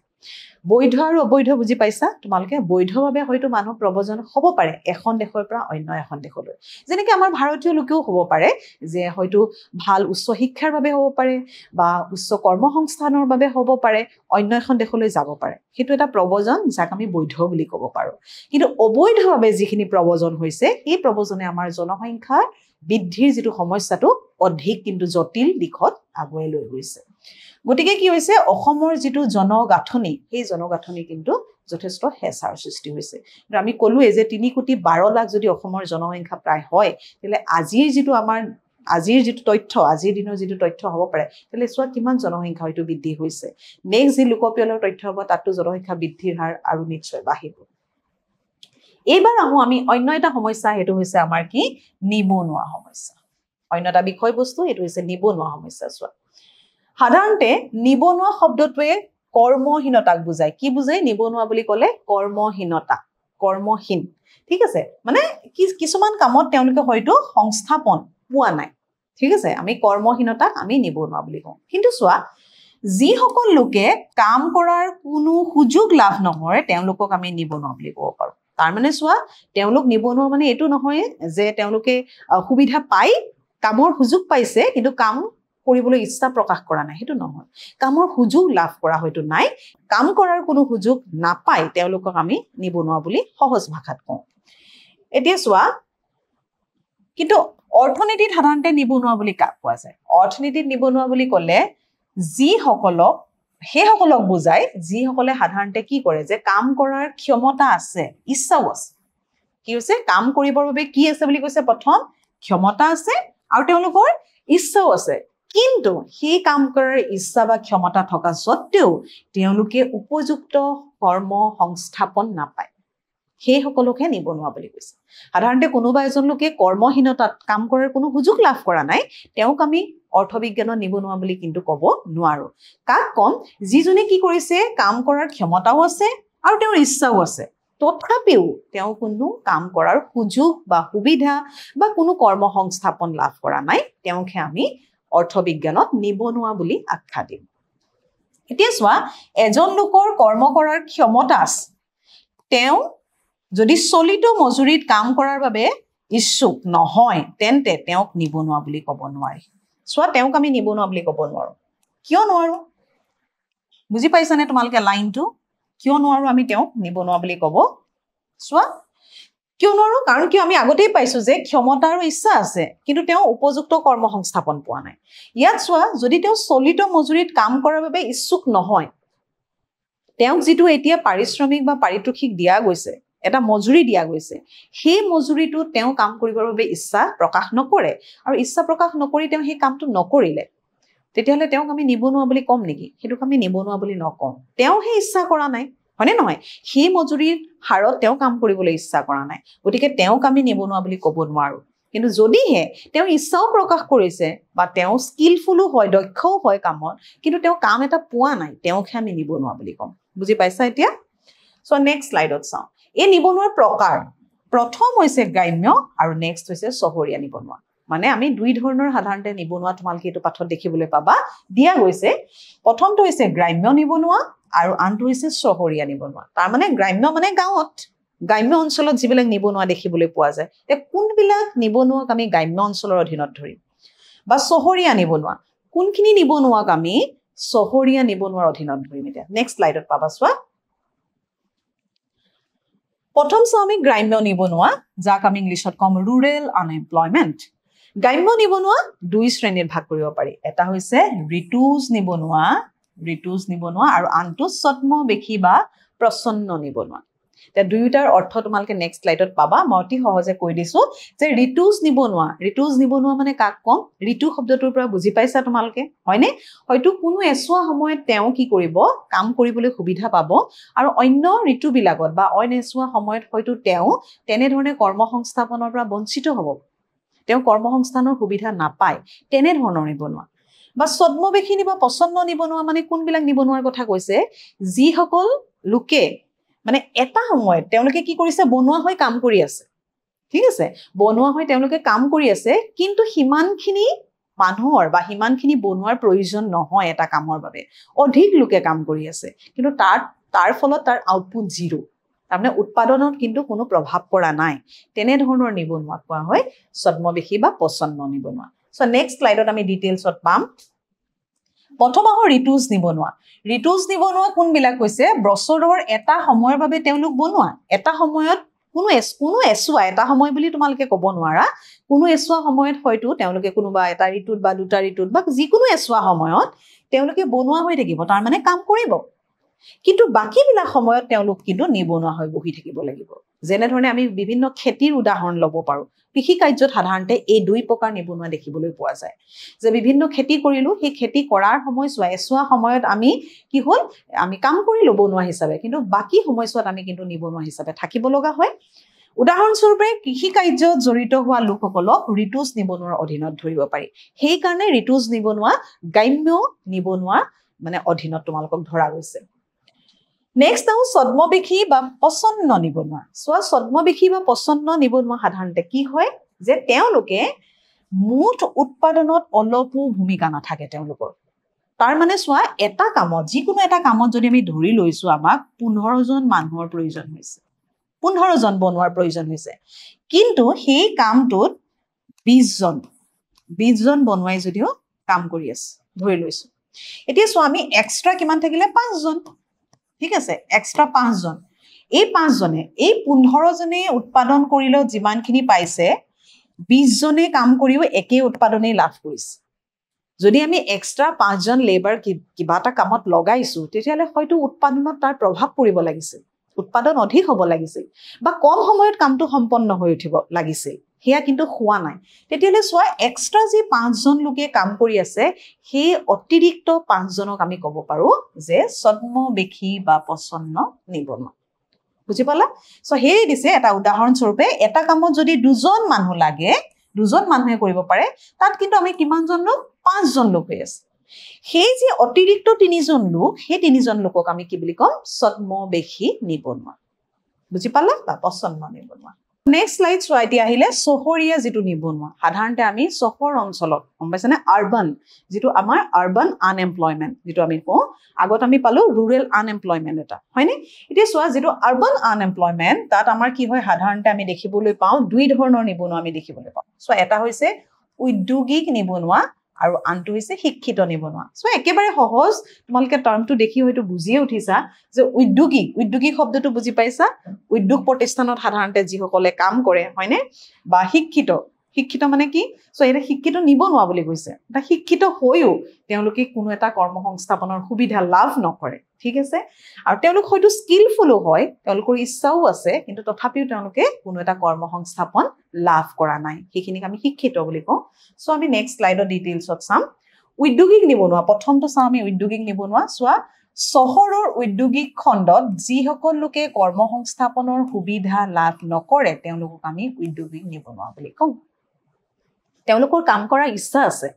বৈধ আৰু অবৈধ বুজি পাইছা তোমালোকে বৈধভাৱে হয়তো মানুহ প্ৰব্ৰজন হ'ব পাৰে এখন দেশৰ পৰা অন্য এখন দেশলৈ যেনেকৈ আমাৰ ভাৰতীয় লোকেও হ'ব পাৰে যে হয়তো ভাল উচ্চ শিক্ষাৰ বাবে হ'ব পাৰে বা উচ্চ কৰ্মসংস্থানৰ বাবে হ'ব পাৰে অন্য এখন দেশলৈ যাব পাৰে সেইটো এটা প্ৰব্ৰজন যাক আমি বৈধ বুলি ক'ব পাৰো কিন্তু অবৈধভাৱে যিখিনি প্ৰব্ৰজন হৈছে এই প্ৰব্ৰজনে আমাৰ জনসংখ্যা বৃদ্ধিৰ যিটো সমস্যাটো অধিক কিন্তু জটিল দিশত আগুৱাই লৈ গৈছে গতিকে কি হৈছে অসমৰ যিটো জনগাঁথনি সেই জনগাঁথনি কিন্তু যথেষ্ট হেঁচাৰ সৃষ্টি হৈছে কিন্তু আমি ক'লোৱে যে 3,12,00,000 যদি অসমৰ জনসংখ্যা প্ৰায় হয় তেতিয়াহ'লে আজিৰ যিটো তথ্য আজিৰ দিনৰ যিটো তথ্য হ'ব পাৰে তেতিয়াহ'লে চোৱা কিমান জনসংখ্যা হয়তো বৃদ্ধি হৈছে নেক্সট যি লোকপিয়লৰ তথ্য হ'ব তাতো জনসংখ্যা বৃদ্ধিৰ হাৰ আৰু নিশ্চয় বাঢ়িব এইবাৰ আমি অন্য এটা সমস্যা সেইটো হৈছে আমাৰ কি নিবনুৱা সমস্যা অন্য এটা বিষয়বস্তু এইটো হৈছে নিবনুৱা সমস্যা চোৱা সাধাৰণতে নিবনুৱা শব্দটোৱে কৰ্মহীনতাক বুজায় কি বুজায় নিবনুৱা বুলি ক'লে কৰ্মহীন ঠিক আছে মানে কিছুমান কামত তেওঁলোকে হয়তো সংস্থাপন পোৱা নাই ঠিক আছে আমি কৰ্মহীনতাক আমি নিবনুৱা বুলি কওঁ কিন্তু চোৱা যিসকল লোকে কাম কৰাৰ কোনো সুযোগ লাভ নকৰে তেওঁলোকক আমি নিবনুৱা বুলি ক'ব পাৰোঁ তাৰ মানে চোৱা তেওঁলোক নিবনুৱা মানে এইটো নহয় যে তেওঁলোকে সুবিধা পাই কামৰ সুযোগ পাইছে কিন্তু কাম কৰিবলৈ ইচ্ছা প্ৰকাশ কৰা নাই সেইটো নহয় কামৰ সুযোগ লাভ কৰা হয়তো নাই কাম কৰাৰ কোনো সুযোগ নাপায় তেওঁলোকক আমি নিবনুৱা বুলি সহজ ভাষাত কওঁ এতিয়া চোৱা কিন্তু অৰ্থনীতিত সাধাৰণতে নিবনুৱা বুলি কাক কোৱা যায় অৰ্থনীতিত নিবনুৱা বুলি ক'লে সেইসকলক বুজায় যিসকলে সাধাৰণতে কি কৰে যে কাম কৰাৰ ক্ষমতা আছে ইচ্ছাও আছে কি হৈছে কাম কৰিবৰ বাবে কি আছে বুলি কৈছে প্ৰথম ক্ষমতা আছে আৰু তেওঁলোকৰ ইচ্ছাও আছে কিন্তু সেই কাম কৰাৰ ইচ্ছা বা ক্ষমতা থকা সত্ত্বেও তেওঁলোকে উপযুক্ত কৰ্ম সংস্থাপন নাপায় সেইসকলকহে নিবনুৱা বুলি কৈছে সাধাৰণতে কোনোবা এজন লোকে কৰ্মহীনতাত কাম কৰাৰ কোনো সুযোগ লাভ কৰা নাই তেওঁক আমি অৰ্থবিজ্ঞানত নিবনুৱা বুলি কিন্তু ক'ব নোৱাৰো কাক কম যিজনে কি কৰিছে কাম কৰাৰ ক্ষমতাও আছে আৰু তেওঁৰ ইচ্ছাও আছে তথাপিও তেওঁ কোনো কাম কৰাৰ সুযোগ বা সুবিধা বা কোনো কৰ্ম সংস্থাপন লাভ কৰা নাই তেওঁকহে আমি অৰ্থবিজ্ঞানত নিবনুৱা বুলি আখ্যা দিম এতিয়া চোৱা এজন লোকৰ কৰ্ম কৰাৰ ক্ষমতা আছে তেওঁ যদি চলিত মজুৰিত কাম কৰাৰ বাবে ইচ্ছুক নহয় তেন্তে তেওঁক নিবনুৱা বুলি ক'ব নোৱাৰি চোৱা তেওঁক আমি নিবনুৱা বুলি ক'ব নোৱাৰো কিয় নোৱাৰো বুজি পাইছানে তোমালোকে লাইনটো কিয় নোৱাৰো আমি তেওঁক নিবনুৱা বুলি ক'ব চোৱা কিয় নোৱাৰো কাৰণ কিয় আমি আগতেই পাইছো যে ক্ষমতা আৰু ইচ্ছা আছে কিন্তু তেওঁ উপযুক্ত কৰ্ম সংস্থাপন পোৱা নাই ইয়াত চোৱা যদি তেওঁ চলিত মজুৰিত কাম কৰাৰ বাবে ইচ্ছুক নহয় তেওঁক যিটো এতিয়া পাৰিশ্ৰমিক বা পাৰিতোষিক দিয়া গৈছে এটা মজুৰি দিয়া গৈছে সেই মজুৰিটো তেওঁ কাম কৰিবৰ বাবে ইচ্ছা প্ৰকাশ নকৰে আৰু ইচ্ছা প্ৰকাশ নকৰি তেওঁ সেই কামটো নকৰিলে তেতিয়াহ'লে তেওঁক আমি নিবনুৱা বুলি ক'ম নেকি সেইটোক আমি নিবনুৱা বুলি নকওঁ তেওঁ সেই ইচ্ছা কৰা নাই হয়নে নহয় সেই মজুৰিৰ হাৰত তেওঁ কাম কৰিবলৈ ইচ্ছা কৰা নাই গতিকে তেওঁক আমি নিবনুৱা বুলি ক'ব নোৱাৰো কিন্তু যদিহে তেওঁ ইচ্ছাও প্ৰকাশ কৰিছে বা তেওঁ স্কিলফুলো হয় দক্ষও হয় কামত কিন্তু তেওঁ কাম এটা পোৱা নাই তেওঁকহে আমি নিবনুৱা বুলি ক'ম বুজি পাইছা এতিয়া চ' নেক্সট শ্লাইডত চাওঁ এই নিবনুৱাৰ প্ৰকাৰ প্ৰথম হৈছে গ্ৰাম্য আৰু নেক্সট হৈছে চহৰীয়া নিবনুৱা মানে আমি দুই ধৰণৰ সাধাৰণতে নিবনুৱা তোমালোকে এইটো পাঠত দেখিবলৈ পাবা দিয়া গৈছে প্ৰথমটো হৈছে গ্ৰাম্য নিবনুৱা আৰু আনটো হৈছে চহৰীয়া নিবনুৱা তাৰ মানে গ্ৰাম্য মানে গাঁৱত গ্ৰাম্য অঞ্চলত যিবিলাক নিবনুৱা দেখিবলৈ পোৱা যায় কোনবিলাক নিবনুৱাক আমি গ্ৰাম্য অঞ্চলৰ অধীনত ধৰিম বা চহৰীয়া নিবনুৱা কোনখিনি নিবনুৱাক আমি চহৰীয়া নিবনুৱাৰ অধীনত ধৰিম এতিয়া নেক্সট শ্লাইডত পাবা চোৱা প্ৰথম চাওঁ আমি গ্ৰাম্য নিবনুৱা, যাক আমি ইংলিছত কম ৰুৰেল আনএমপ্লয়মেণ্ট। গ্ৰাম্য নিবনুৱা দুই শ্ৰেণীত ভাগ কৰিব পাৰি। এটা হৈছে ঋতুজ নিবনুৱা আৰু আনটো ছদ্মবেশী বা প্ৰচ্ছন্ন নিবনুৱা। এতিয়া দুয়োটাৰ অৰ্থ তোমালোকে নেক্সট স্লাইডত পাবা। মই অতি সহজে কৈ দিছো যে ঋতুজ নিবনুৱা মানে কাক কম? ঋতু শব্দটোৰ পৰা বুজি পাইছা তোমালোকে, হয়নে? হয়তো কোনো এছোৱা সময়ত তেওঁ কি কৰিব, কাম কৰিবলৈ সুবিধা পাব আৰু অন্য ঋতুবিলাকত বা অইন এছোৱা সময়ত হয়তো তেওঁ তেনেধৰণে কৰ্মসংস্থাপনৰ পৰা বঞ্চিত হ'ব, তেওঁ কৰ্মসংস্থানৰ সুবিধা নাপায়, তেনেধৰণৰ নিবনুৱা। বা ছদ্মবেশী বা প্ৰচ্ছন্ন নিবনুৱা মানে কোনবিলাক নিবনুৱাৰ কথা কৈছে? যিসকল লোকে মানে এটা সময়ত তেওঁলোকে কি কৰিছে, বনোৱা হৈ কাম কৰি আছে, ঠিক আছে, বনোৱা হৈ তেওঁলোকে কাম কৰি আছে, কিন্তু সিমানখিনি মানুহৰ বা সিমানখিনি বনোৱাৰ প্ৰয়োজন নহয় এটা কামৰ বাবে, অধিক লোকে কাম কৰি আছে, কিন্তু তাৰ ফলত তাৰ আউটপুট জিৰ', তাৰমানে উৎপাদনত কিন্তু কোনো প্ৰভাৱ পৰা নাই, তেনেধৰণৰ নিবনুৱা কোৱা হয় ছদ্মবেশী বা প্ৰচ্ছন্ন নিবনুৱা। চ' নেক্সট স্লাইডত আমি ডিটেইলছত পাম। প্ৰথম আহৰ ঋতুজ নিবনুৱা কোনবিলাক হৈছে? বছৰৰ এটা সময়ৰ বাবে তেওঁলোক বনোৱা, এটা সময়ত কোনো এছোৱা, এটা সময় বুলি তোমালোকে ক'ব নোৱাৰা, কোনো এছোৱা সময়ত হয়তো তেওঁলোকে কোনোবা এটা ঋতুত বা দুটা ঋতুত বা যিকোনো এছোৱা সময়ত তেওঁলোকে বনোৱা হৈ থাকিব, তাৰমানে কাম কৰিব, কিন্তু বাকীবিলাক সময়ত তেওঁলোক কিন্তু নিবনুৱা হৈ বহি থাকিব লাগিব। যেনেধৰণে আমি বিভিন্ন খেতিৰ উদাহৰণ ল'ব পাৰোঁ। কৃষি কাৰ্যত সাধাৰণতে এই দুই প্ৰকাৰ নিবনুৱা দেখিবলৈ পোৱা যায়, যে বিভিন্ন খেতি কৰিলোঁ, সেই খেতি কৰাৰ সময়ছোৱা এছোৱা সময়ত আমি কি হ'ল, আমি কাম কৰিলোঁ বনোৱা হিচাপে, কিন্তু বাকী সময়ছোৱাত আমি কিন্তু নিবনুৱা হিচাপে থাকিব লগা হয়। উদাহৰণস্বৰূপে কৃষি কাৰ্যত জড়িত হোৱা লোকসকলক ঋতুজ নিবনুৱাৰ অধীনত ধৰিব পাৰি। সেইকাৰণে ঋতুজ নিবনুৱা গ্ৰাম্য নিবনুৱা মানে অধীনত তোমালোকক ধৰা গৈছে। নেক্সট আহো ছদ্মবেশী বা প্ৰচ্ছন্ন নিবনুৱা। চোৱা, ছদ্মবেশী বা প্ৰচ্ছন্ন নিবনুৱা সাধাৰণতে কি হয়, যে তেওঁলোকে মুঠ উৎপাদনত অলপো ভূমিকা নাথাকে তেওঁলোকৰ। তাৰ মানে চোৱা, এটা কামত, যিকোনো এটা কামত যদি আমি ধৰি লৈছো আমাক 15জন মানুহৰ প্ৰয়োজন হৈছে, 15জন বনোৱাৰ প্ৰয়োজন হৈছে, কিন্তু সেই কামটোত 20জন বনোৱাই যদিও কাম কৰি আছে ধৰি লৈছো। এতিয়া চোৱা, আমি এক্সট্ৰা কিমান থাকিলে? 5জন, ঠিক আছে, এক্সট্ৰা 5জন। এই 5জনে এই 15জনে উৎপাদন কৰিলেও যিমানখিনি পাইছে, 20জনে কাম কৰিও একেই উৎপাদনেই লাভ কৰিছে। যদি আমি এক্সট্ৰা 5জন লেবাৰ কিবা এটা কামত লগাইছো, তেতিয়াহ'লে হয়তো উৎপাদনত তাৰ প্ৰভাৱ পৰিব লাগিছিল, উৎপাদন অধিক হ'ব লাগিছিল, বা কম সময়ত কামটো সম্পন্ন হৈ উঠিব লাগিছিল, সেয়া কিন্তু হোৱা নাই। তেতিয়াহ'লে চোৱা, এক্সট্ৰা যি 5জন লোকে কাম কৰি আছে, সেই অতিৰিক্ত 5জনক আমি ক'ব পাৰোঁ যে ছদ্মবেশী বা প্ৰচ্ছন্ন নিবনুৱা। বুজি পালা? চ' সেয়ে দিছে এটা উদাহৰণস্বৰূপে, এটা কামত যদি 2জন মানুহ লাগে, 2জন মানুহে কৰিব পাৰে, তাত কিন্তু আমি কিমানজন লোক? 5জন লোক হৈ আছে। সেই যে অতিৰিক্ত 3জন লোক, সেই 3জন লোকক আমি কি বুলি ক'ম? ছদ্মবেশী নিবনুৱা। বুজি পালা? বা প্ৰচ্ছন্ন নিবনুৱা। নেক্সট স্লাইড চোৱা, এতিয়া আহিলে চহৰীয়া যিটো নিবনুৱা। সাধাৰণতে আমি চহৰ অঞ্চলত, গম পাইছেনে, আৰবান, যিটো আমাৰ আৰবান আনএমপ্লয়মেণ্ট যিটো আমি কওঁ, আগত আমি পালো ৰুৰেল আনএমপ্লয়মেণ্ট এটা, হয়নে? এতিয়া চোৱা, যিটো আৰবান আনএমপ্লয়মেণ্ট, তাত আমাৰ কি হয়, সাধাৰণতে আমি দেখিবলৈ পাওঁ দুই ধৰণৰ নিবনুৱা আমি দেখিবলৈ পাওঁ। চোৱা, এটা হৈছে উদ্যোগিক নিবনুৱা আৰু আনটো হৈছে শিক্ষিত নিবনুৱা। চ' একেবাৰে সহজ, তোমালোকে টাৰ্মটো দেখি হয়তো বুজিয়ে উঠিছা যে উদ্যোগিক শব্দটো বুজি পাইছা, উদ্যোগ প্ৰতিষ্ঠানত সাধাৰণতে যিসকলে কাম কৰে, হয়নে? বা শিক্ষিত মানে কি? চ' এটা শিক্ষিত নিবনুৱা বুলি কৈছে, এটা শিক্ষিত হৈও তেওঁলোকে কোনো এটা কৰ্মসংস্থাপনৰ সুবিধা লাভ নকৰে, ঠিক আছে, আৰু তেওঁলোক হয়তো স্কিলফুলো হয়, তেওঁলোকৰ ইচ্ছাও আছে, কিন্তু তথাপিও তেওঁলোকে কোনো এটা কৰ্মসংস্থাপন লাভ কৰা নাই, সেইখিনিক আমি শিক্ষিত বুলি কওঁ। চ' আমি নেক্সট স্লাইডত ডিটেইলছত চাম। উদ্যোগিক নিবনুৱা, প্ৰথমটো চাওঁ আমি উদ্যোগিক নিবনুৱা। চোৱা, চহৰৰ উদ্যোগিক খণ্ডত যিসকল লোকে কৰ্মসংস্থাপনৰ সুবিধা লাভ নকৰে, তেওঁলোকক আমি উদ্যোগিক নিবনুৱা বুলি কওঁ। তেওঁলোকৰ কাম কৰাৰ ইচ্ছা আছে,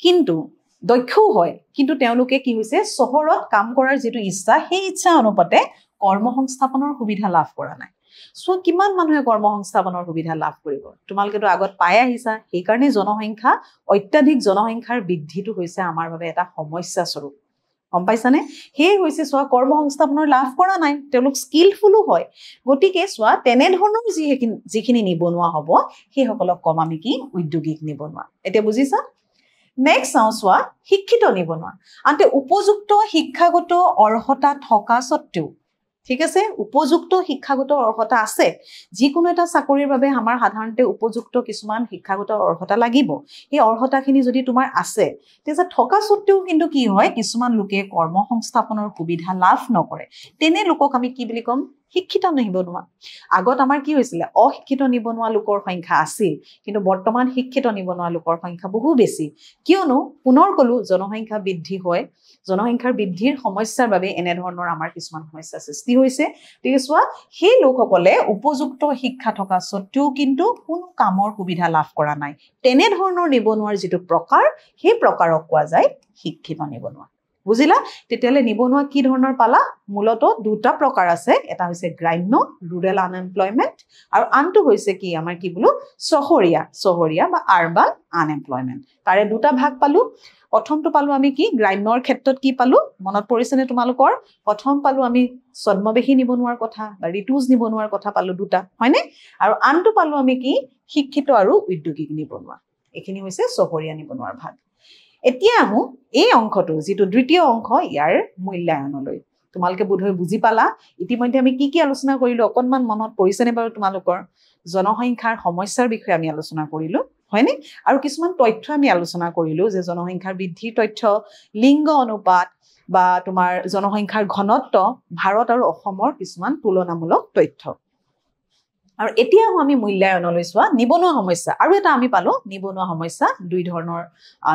কিন্তু দক্ষও হয়, কিন্তু তেওঁলোকে কি হৈছে, চহৰত কাম কৰাৰ যিটো ইচ্ছা, সেই ইচ্ছা অনুপাতে কৰ্মসংস্থাপনৰ সুবিধা লাভ কৰা নাই। চ' কিমান মানুহে কৰ্মসংস্থাপনৰ সুবিধা লাভ কৰিব? তোমালোকেতো আগত পাই আহিছা, সেইকাৰণে অত্যাধিক জনসংখ্যাৰ বৃদ্ধিটো হৈছে আমাৰ বাবে এটা সমস্যা স্বৰূপ, গম পাইছানে? সেয়ে হৈছে চোৱা, কৰ্মসংস্থাপনৰ লাভ কৰা নাই, তেওঁলোক স্কিলফুলো হয়, গতিকে চোৱা, তেনেধৰণৰ যিখিনি নিবনুৱা হ'ব, সেইসকলক কম আমি কি? উদ্যোগিক নিবনুৱা। এতিয়া বুজিছা? নেক্সট চাওঁ, চোৱা, শিক্ষিত নিবনুৱা। আনহাতে উপযুক্ত শিক্ষাগত অৰ্হতা থকা স্বত্বেও, ঠিক আছে উপযুক্ত শিক্ষাগত অৰ্হতা আছে যিকোনো এটা চাকৰিৰ বাবে আমাৰ সাধাৰণতে উপযুক্ত কিছুমান শিক্ষাগত অৰ্হতা লাগিব এই অৰ্হতাখিনি যদি তোমাৰ আছে তেতিয়া থকা সত্ত্বেও কিন্তু কি হয় কিছুমান লোকে কৰ্মসংস্থাপনৰ সুবিধা লাভ নকৰে তেনে লোকক আমি কি বুলি কম শিক্ষিত নিবনুৱা আগত আমাৰ কি হৈছিল অশিক্ষিত নিবনুৱা লোকৰ সংখ্যা আছিল কিন্তু বৰ্তমান শিক্ষিত নিবনুৱা লোকৰ সংখ্যা বহু বেছি কিয়নো পুনৰ কলো জনসংখ্যা বৃদ্ধি হয় জনসংখ্যাৰ বৃদ্ধিৰ সমস্যাৰ বাবে এনে ধৰণৰ আমাৰ কিছুমান সমস্যা সৃষ্টি হৈছে ঠিক আছে সেই লোকসকলে উপযুক্ত শিক্ষা থকা সত্ত্বেও কিন্তু কোনো কামৰ সুবিধা লাভ কৰা নাই তেনে ধৰণৰ নিবনুৱাৰ যেটো প্ৰকাৰ সেই প্ৰকাৰক কোৱা যায় শিক্ষিত নিবনুৱা বুজিলা তেতিয়ালে নিবনুৱা কি ধৰণৰ পালা মূলত দুটা প্ৰকাৰ আছে এটা হৈছে গ্ৰাম্য ৰুৰেল আনএমপ্লয়মেন্ট আৰু আনটো হৈছে কি আমাৰ কি বলো চহৰীয়া বা আৰবান আনএমপ্লয়মেন্ট তাৰে দুটা ভাগ পালো প্ৰথমটো পালো আমি কি গ্ৰাম্যৰ ক্ষেত্ৰত কি পালো মনত পৰিছেনে তোমালোকৰ প্ৰথম পালো আমি ছদ্মবেশী নিবনুৱাৰ কথা বা ঋতুজ নিবনুৱাৰ কথা পালো দুটা হয়নে আৰু আনটো পালো আমি কি শিক্ষিত আৰু উদ্যোগিক নিবনুৱা এখিনি হৈছে চহৰীয়া নিবনুৱাৰ ভাগ এতিয়া আহো এই অংশটো যেটো দ্বিতীয় অংশ ইয়াৰ মূল্যায়নলৈ তোমালকে বোধহয় বুজি পালা ইতিমধ্যে আমি কি আলোচনা কৰিলো অকনমান মনত পৰিছেনে বাৰু তোমালোকৰ জনসংখ্যাৰ সমস্যাৰ বিষয়ে আমি আলোচনা কৰিলো হয়নে আৰু কিছুমান তথ্য আমি আলোচনা কৰিলো যে জনসংখ্যাৰ বৃদ্ধিৰ তথ্য লিংগ অনুপাত বা তোমাৰ জনসংখ্যাৰ ঘনত্ব ভাৰত আৰু অসমৰ কিছুমান তুলনামূলক তথ্য আৰু এতিয়া আমি মূল্যায়নলৈ চোৱা নিবনুৱা সমস্যা আৰু এটা আমি পালো নিবনুৱা সমস্যা দুই ধৰণৰ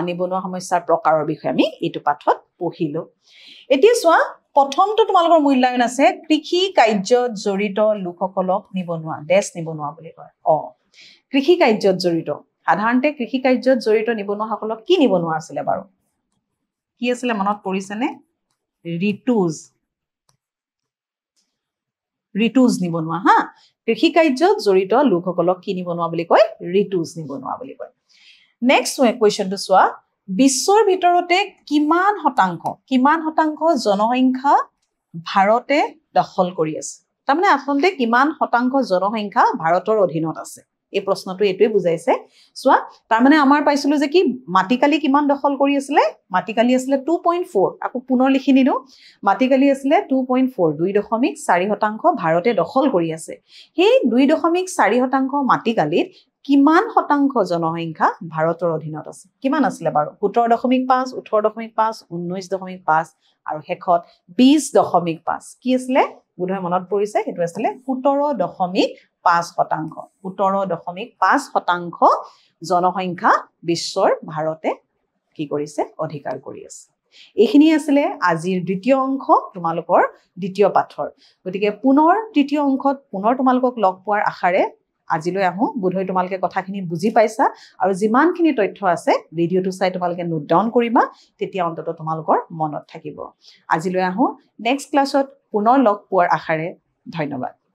নিবনুৱা সমস্যাৰ প্ৰকাৰৰ বিষয়ে আমি এইটো পাঠত পঢ়িলো এতিয়া চোৱা প্ৰথমটো তোমালোকৰ মূল্যায়ন আছে কৃষি কাৰ্যত জড়িত লোকসকলক নিবনুৱা দেশ নিবনুৱা বুলি কয় কৃষি কাৰ্যত জড়িত সাধাৰণতে কৃষি কাৰ্যত জড়িত নিবনুৱাসকলক কি নিবনুৱা আছিল বাৰু কি আছিল মনত পৰিছেনে ঋতুজ নিবনুৱা হা কৃষি কাৰ্যত জড়িত লোকসকলক কি নিবনুৱা বুলি কয় ঋতুজ নিবনুৱা বুলি কয় নেক্সট কোৱেশ্চনটো চোৱা বিশ্বৰ ভিতৰতে কিমান শতাংশ জনসংখ্যা ভাৰতে দখল কৰি আছে তাৰমানে আসলতে কিমান শতাংশ জনসংখ্যা ভাৰতৰ অধীনত আছে এই প্ৰশ্নটো এটোই বুজাইছে চোৱা তাৰমানে আমাৰ পাইছিলো যে কি মাটিকালি কিমান দখল কৰি আছিল মাটিকালি আছিল 2.4 আকৌ পুনৰ লিখি নিনো মাটিকালি আছিল 2.4 2.4% ভাৰতে দখল কৰি আছে সেই 2.4% মাটিকালিত কিমান শতাংশ জনসংখ্যা ভাৰতৰ অধীনত আছে কিমান আছিল বাৰু 17.5 18.5 19.5 আৰু শেষত 20.5 কি আছিল বোধহয় মনত পৰিছে এটো আছিল 17.5% জনসংখ্যা বিশ্বৰ ভাৰতে কি কৰিছে অধিকাৰ কৰি আছে এইখিনি আছিল আজিৰ দ্বিতীয় অংশ তোমালোকৰ দ্বিতীয় পাঠৰ গতিকে পুনৰ তৃতীয় অংশত পুনৰ তোমালোকক লগ পোৱাৰ আশাৰে আজিলৈ আহো বোধহয় তোমালোকে কথাখিনি বুজি পাইছা আৰু যিমানখিনি তথ্য আছে ভিডিওটো চাই তোমালোকে নোট ডাউন কৰিবা তেতিয়া অন্তত তোমালোকৰ মনত থাকিব আজিলৈ আহো নেক্সট ক্লাছত পুনৰ লগ পোৱাৰ আশাৰে ধন্যবাদ